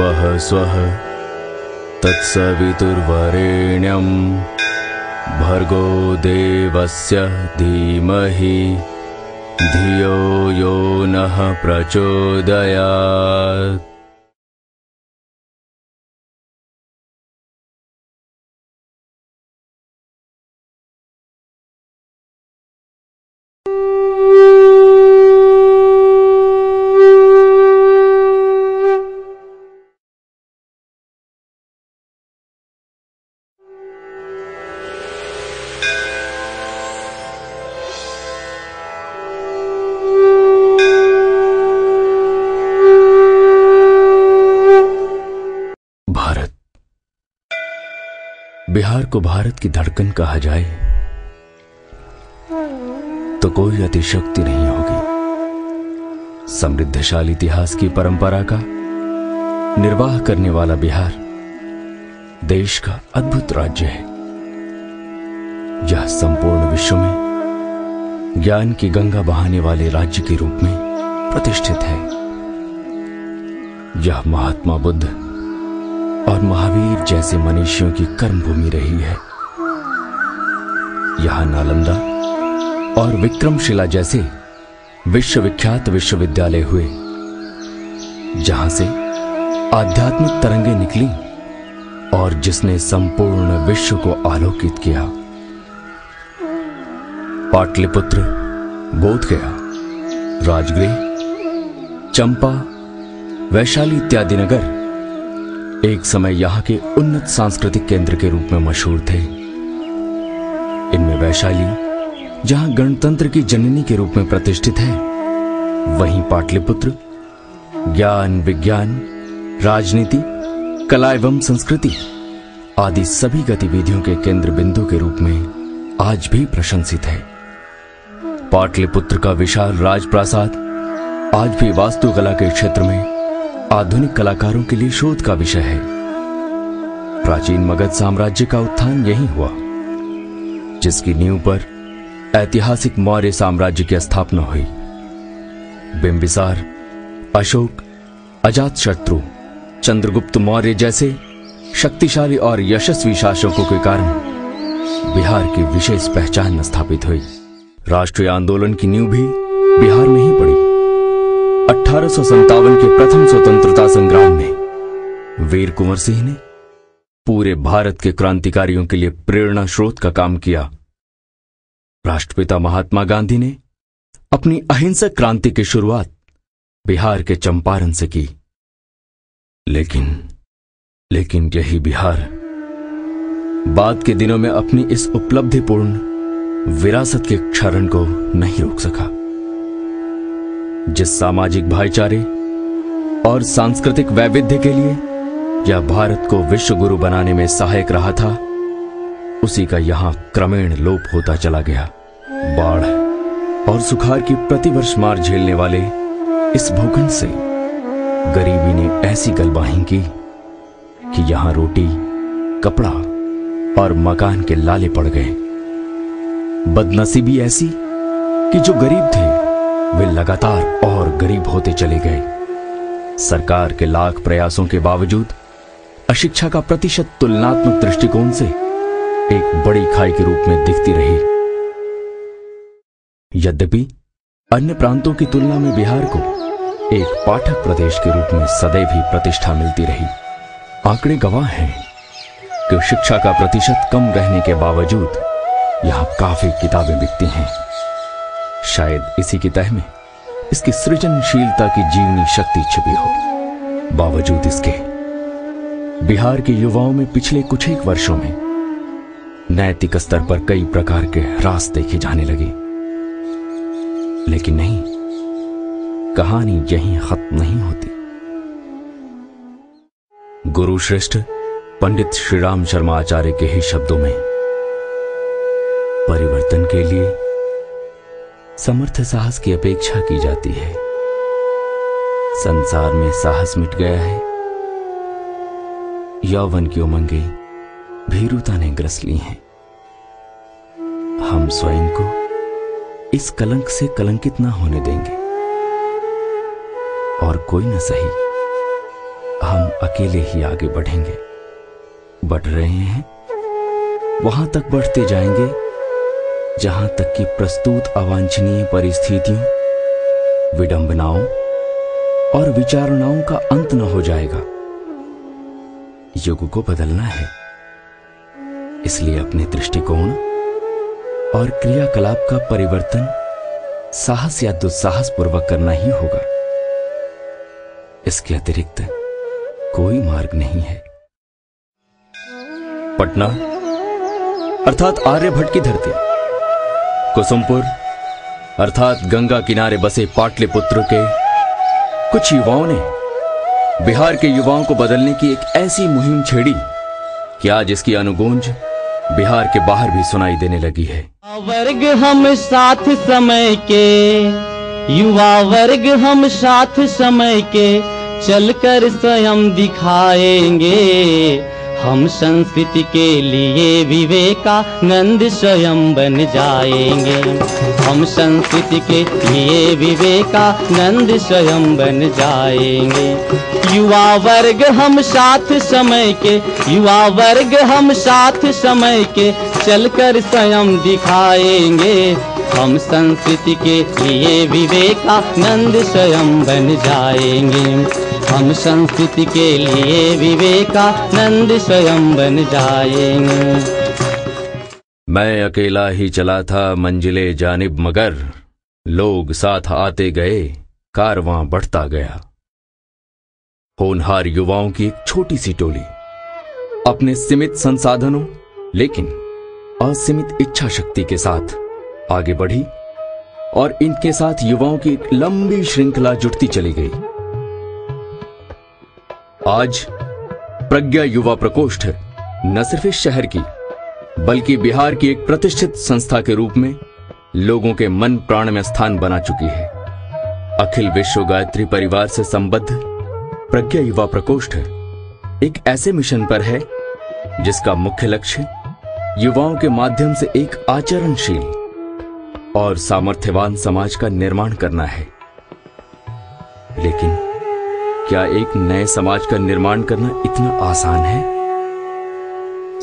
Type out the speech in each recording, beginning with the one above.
भुर्भुवः स्वः तत्सवितुर्वरेण्यं भर्गो देवस्य धीमहि धियो यो नः प्रचोदयात्। भारत, बिहार को भारत की धड़कन कहा जाए तो कोई अतिशयोक्ति नहीं होगी। समृद्धशाली इतिहास की परंपरा का निर्वाह करने वाला बिहार देश का अद्भुत राज्य है। यह संपूर्ण विश्व में ज्ञान की गंगा बहाने वाले राज्य के रूप में प्रतिष्ठित है। यह महात्मा बुद्ध और महावीर जैसे मनीषियों की कर्मभूमि रही है। यहां नालंदा और विक्रमशिला जैसे विश्वविख्यात विश्वविद्यालय हुए, जहां से आध्यात्मिक तरंगें निकली और जिसने संपूर्ण विश्व को आलोकित किया। पाटलिपुत्र, बोधगया, राजगृह, चंपा, वैशाली इत्यादि नगर एक समय यहां के उन्नत सांस्कृतिक केंद्र के रूप में मशहूर थे। इनमें वैशाली जहां गणतंत्र की जननी के रूप में प्रतिष्ठित है, वहीं पाटलिपुत्र ज्ञान, विज्ञान, राजनीति, कला एवं संस्कृति आदि सभी गतिविधियों के केंद्र बिंदु के रूप में आज भी प्रशंसित है। पाटलिपुत्र का विशाल राजप्रासाद आज भी वास्तुकला के क्षेत्र में आधुनिक कलाकारों के लिए शोध का विषय है। प्राचीन मगध साम्राज्य का उत्थान यहीं हुआ, जिसकी नींव पर ऐतिहासिक मौर्य साम्राज्य की स्थापना हुई। बिंबिसार, अशोक, अजातशत्रु, चंद्रगुप्त मौर्य जैसे शक्तिशाली और यशस्वी शासकों के कारण बिहार की विशेष पहचान स्थापित हुई। राष्ट्रीय आंदोलन की नींव भी बिहार में ही पड़ी। 1857 के प्रथम स्वतंत्रता संग्राम में वीर कुंवर सिंह ने पूरे भारत के क्रांतिकारियों के लिए प्रेरणा स्रोत का काम किया। राष्ट्रपिता महात्मा गांधी ने अपनी अहिंसक क्रांति की शुरुआत बिहार के चंपारण से की। लेकिन यही बिहार बाद के दिनों में अपनी इस उपलब्धिपूर्ण विरासत के क्षरण को नहीं रोक सका। जिस सामाजिक भाईचारे और सांस्कृतिक वैविध्य के लिए यह भारत को विश्व गुरु बनाने में सहायक रहा था, उसी का यहां क्रमेण लोप होता चला गया। बाढ़ और सुखाड़ की प्रतिवर्ष मार झेलने वाले इस भूखंड से गरीबी ने ऐसी गलबाही की कि यहां रोटी, कपड़ा और मकान के लाले पड़ गए। बदनसीबी ऐसी कि जो गरीब थे वे लगातार और गरीब होते चले गए। सरकार के लाख प्रयासों के बावजूद अशिक्षा का प्रतिशत तुलनात्मक दृष्टिकोण से एक बड़ी खाई के रूप में दिखती रही। यद्यपि अन्य प्रांतों की तुलना में बिहार को एक पाठक प्रदेश के रूप में सदैव ही प्रतिष्ठा मिलती रही। आंकड़े गवाह हैं कि शिक्षा का प्रतिशत कम रहने के बावजूद यहां काफी किताबें बिकती हैं। शायद इसी की तह में इसकी सृजनशीलता की जीवनी शक्ति छिपी हो। बावजूद इसके बिहार के युवाओं में पिछले कुछ एक वर्षों में नैतिक स्तर पर कई प्रकार के ह्रास देखे जाने लगे। लेकिन नहीं, कहानी यहीं खत्म नहीं होती। गुरु श्रेष्ठ पंडित श्रीराम शर्मा आचार्य के ही शब्दों में, परिवर्तन के लिए समर्थ साहस की अपेक्षा की जाती है। संसार में साहस मिट गया है, यौवन की उमंगें भीरुता ने ग्रस ली हैं। हम स्वयं को इस कलंक से कलंकित ना होने देंगे, और कोई न सही हम अकेले ही आगे बढ़ेंगे, बढ़ रहे हैं, वहां तक बढ़ते जाएंगे जहां तक कि प्रस्तुत अवांछनीय परिस्थितियों, विडंबनाओं और विचारणाओं का अंत न हो जाएगा। युग को बदलना है, इसलिए अपने दृष्टिकोण और क्रियाकलाप का परिवर्तन साहस या दुस्साहस पूर्वक करना ही होगा। इसके अतिरिक्त कोई मार्ग नहीं है। पटना अर्थात आर्यभट्ट की धरती, कुसुमपुर अर्थात गंगा किनारे बसे पाटलिपुत्र के कुछ युवाओं ने बिहार के युवाओं को बदलने की एक ऐसी मुहिम छेड़ी कि आज इसकी अनुगूंज बिहार के बाहर भी सुनाई देने लगी है। वर्ग हम साथ समय के, युवा वर्ग हम साथ समय के, चलकर स्वयं दिखाएंगे। हम संस्कृति के लिए विवेकानंद स्वयं बन जाएंगे। हम संस्कृति के लिए विवेकानंद स्वयं बन जाएंगे। युवा वर्ग हम साथ समय के, युवा वर्ग हम साथ समय के, चलकर स्वयं दिखाएंगे। हम संस्कृति के लिए विवेकानंद स्वयं बन जाएंगे। हम संस्कृति के लिए विवेकानंद स्वयं बन जाएंगे। मैं अकेला ही चला था मंजिले जानिब, मगर लोग साथ आते गए, कारवां बढ़ता गया। होनहार युवाओं की एक छोटी सी टोली अपने सीमित संसाधनों लेकिन असीमित इच्छा शक्ति के साथ आगे बढ़ी और इनके साथ युवाओं की एक लंबी श्रृंखला जुटती चली गई। आज प्रज्ञा युवा प्रकोष्ठ न सिर्फ इस शहर की बल्कि बिहार की एक प्रतिष्ठित संस्था के रूप में लोगों के मन प्राण में स्थान बना चुकी है। अखिल विश्व गायत्री परिवार से संबद्ध प्रज्ञा युवा प्रकोष्ठ एक ऐसे मिशन पर है जिसका मुख्य लक्ष्य युवाओं के माध्यम से एक आचरणशील और सामर्थ्यवान समाज का निर्माण करना है। लेकिन क्या एक नए समाज का निर्माण करना इतना आसान है?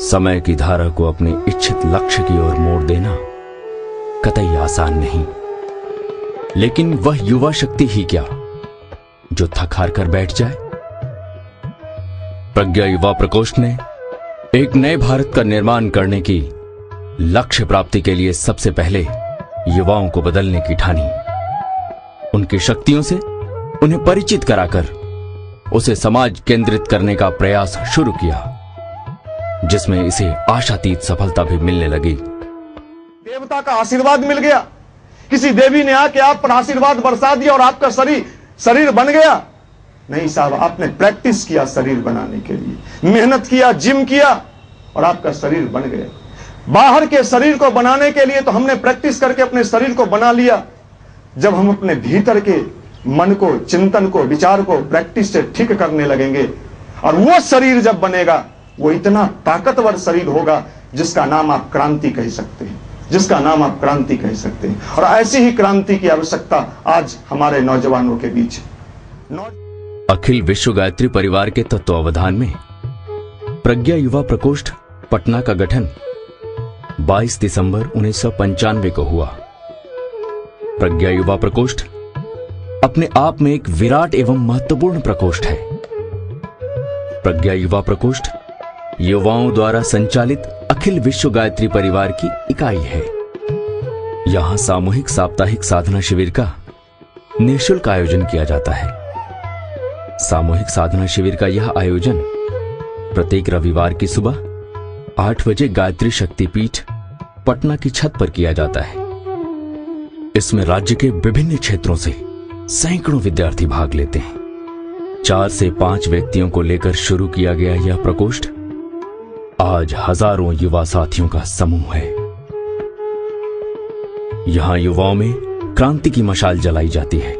समय की धारा को अपने इच्छित लक्ष्य की ओर मोड़ देना कतई आसान नहीं। लेकिन वह युवा शक्ति ही क्या जो थक हार कर बैठ जाए? प्रज्ञा युवा प्रकोष्ठ ने एक नए भारत का निर्माण करने की लक्ष्य प्राप्ति के लिए सबसे पहले युवाओं को बदलने की ठानी। उनकी शक्तियों से उन्हें परिचित कराकर उसे समाज केंद्रित करने का प्रयास शुरू किया, जिसमें इसे आशातीत सफलता भी मिलने लगी। देवता का आशीर्वाद मिल गया, किसी देवी ने आके आप पर आशीर्वाद बरसा दिया और आपका शरीर बन गया। नहीं साहब, आपने प्रैक्टिस किया शरीर बनाने के लिए, मेहनत किया, जिम किया और आपका शरीर बन गया। बाहर के शरीर को बनाने के लिए तो हमने प्रैक्टिस करके अपने शरीर को बना लिया। जब हम अपने भीतर के मन को, चिंतन को, विचार को प्रैक्टिस से ठीक करने लगेंगे और वो शरीर जब बनेगा वो इतना ताकतवर शरीर होगा जिसका नाम आप क्रांति कह सकते हैं, जिसका नाम आप क्रांति कह सकते हैं। और ऐसी ही क्रांति की आवश्यकता आज हमारे नौजवानों के बीच है। अखिल विश्व गायत्री परिवार के तत्वावधान में प्रज्ञा युवा प्रकोष्ठ पटना का गठन 22 दिसंबर 1995 को हुआ। प्रज्ञा युवा प्रकोष्ठ अपने आप में एक विराट एवं महत्वपूर्ण प्रकोष्ठ है। प्रज्ञा युवा प्रकोष्ठ युवाओं द्वारा संचालित अखिल विश्व गायत्री परिवार की इकाई है। यहां सामूहिक साप्ताहिक साधना शिविर का निःशुल्क आयोजन किया जाता है। सामूहिक साधना शिविर का यह आयोजन प्रत्येक रविवार की सुबह 8 बजे गायत्री शक्तिपीठ पटना की छत पर किया जाता है। इसमें राज्य के विभिन्न क्षेत्रों से सैकड़ों विद्यार्थी भाग लेते हैं। 4 से 5 व्यक्तियों को लेकर शुरू किया गया यह प्रकोष्ठ आज हजारों युवा साथियों का समूह है। यहां युवाओं में क्रांति की मशाल जलाई जाती है,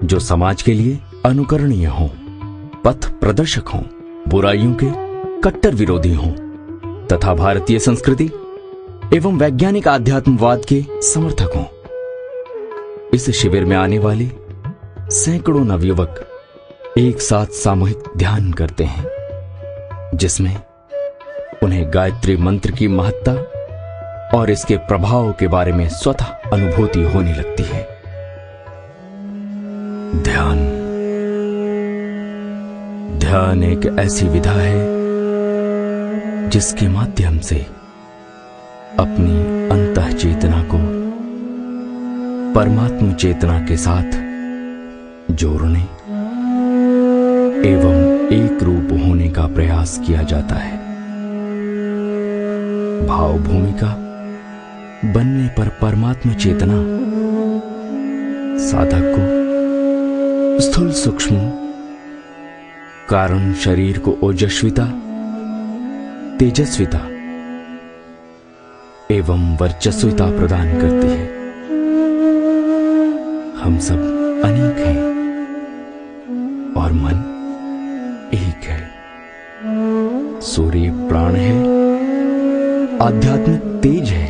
जो समाज के लिए अनुकरणीय हों, पथ प्रदर्शक हों, बुराइयों के कट्टर विरोधी हों तथा भारतीय संस्कृति एवं वैज्ञानिक आध्यात्मवाद के समर्थक हों। इस शिविर में आने वाले सैकड़ों नवयुवक एक साथ सामूहिक ध्यान करते हैं, जिसमें उन्हें गायत्री मंत्र की महत्ता और इसके प्रभाव के बारे में स्वतः अनुभूति होने लगती है। ध्यान एक ऐसी विधा है जिसके माध्यम से अपनी अंतः चेतना को परमात्म चेतना के साथ जोड़ने एवं एक रूप होने का प्रयास किया जाता है। भाव भूमिका बनने पर परमात्म चेतना साधक को स्थूल सूक्ष्म कारण शरीर को ओजस्विता, तेजस्विता एवं वर्चस्विता प्रदान करती है। हम सब अनेक हैं और मन एक है। सूर्य प्राण है, आध्यात्मिक तेज है।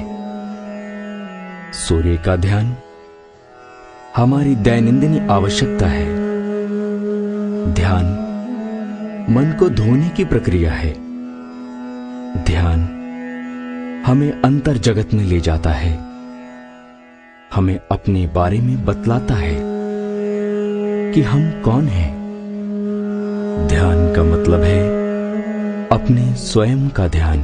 सूर्य का ध्यान हमारी दैनंदिनी आवश्यकता है। ध्यान मन को धोने की प्रक्रिया है। ध्यान हमें अंतर जगत में ले जाता है, हमें अपने बारे में बतलाता है कि हम कौन हैं। ध्यान का मतलब है अपने स्वयं का ध्यान।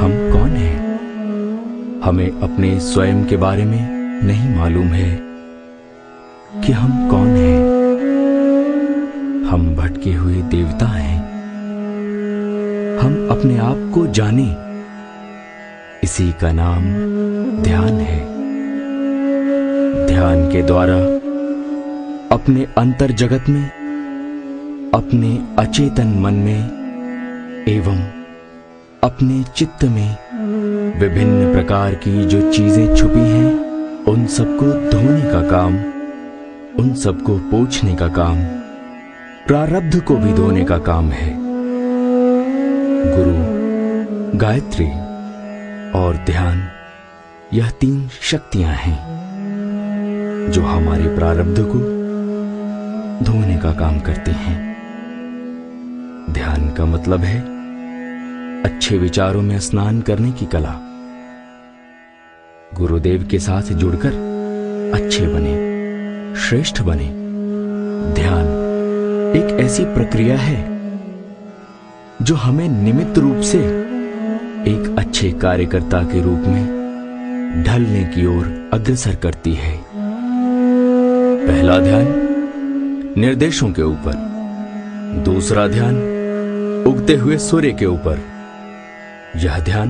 हम कौन हैं? हमें अपने स्वयं के बारे में नहीं मालूम है कि हम कौन हैं। हम भटके हुए देवता हैं। हम अपने आप को जाने, इसी का नाम ध्यान है। ध्यान के द्वारा अपने अंतर जगत में, अपने अचेतन मन में एवं अपने चित्त में विभिन्न प्रकार की जो चीजें छुपी हैं, उन सबको धोने का काम, उन सबको पोंछने का काम, प्रारब्ध को भी धोने का काम है। गुरु, गायत्री और ध्यान, यह तीन शक्तियां हैं जो हमारे प्रारब्ध को धोने का काम करती हैं। ध्यान का मतलब है अच्छे विचारों में स्नान करने की कला। गुरुदेव के साथ जुड़कर अच्छे बने, श्रेष्ठ बने। ध्यान एक ऐसी प्रक्रिया है जो हमें निमित्त रूप से एक अच्छे कार्यकर्ता के रूप में ढलने की ओर अग्रसर करती है। पहला ध्यान निर्देशों के ऊपर, दूसरा ध्यान उगते हुए सूर्य के ऊपर। यह ध्यान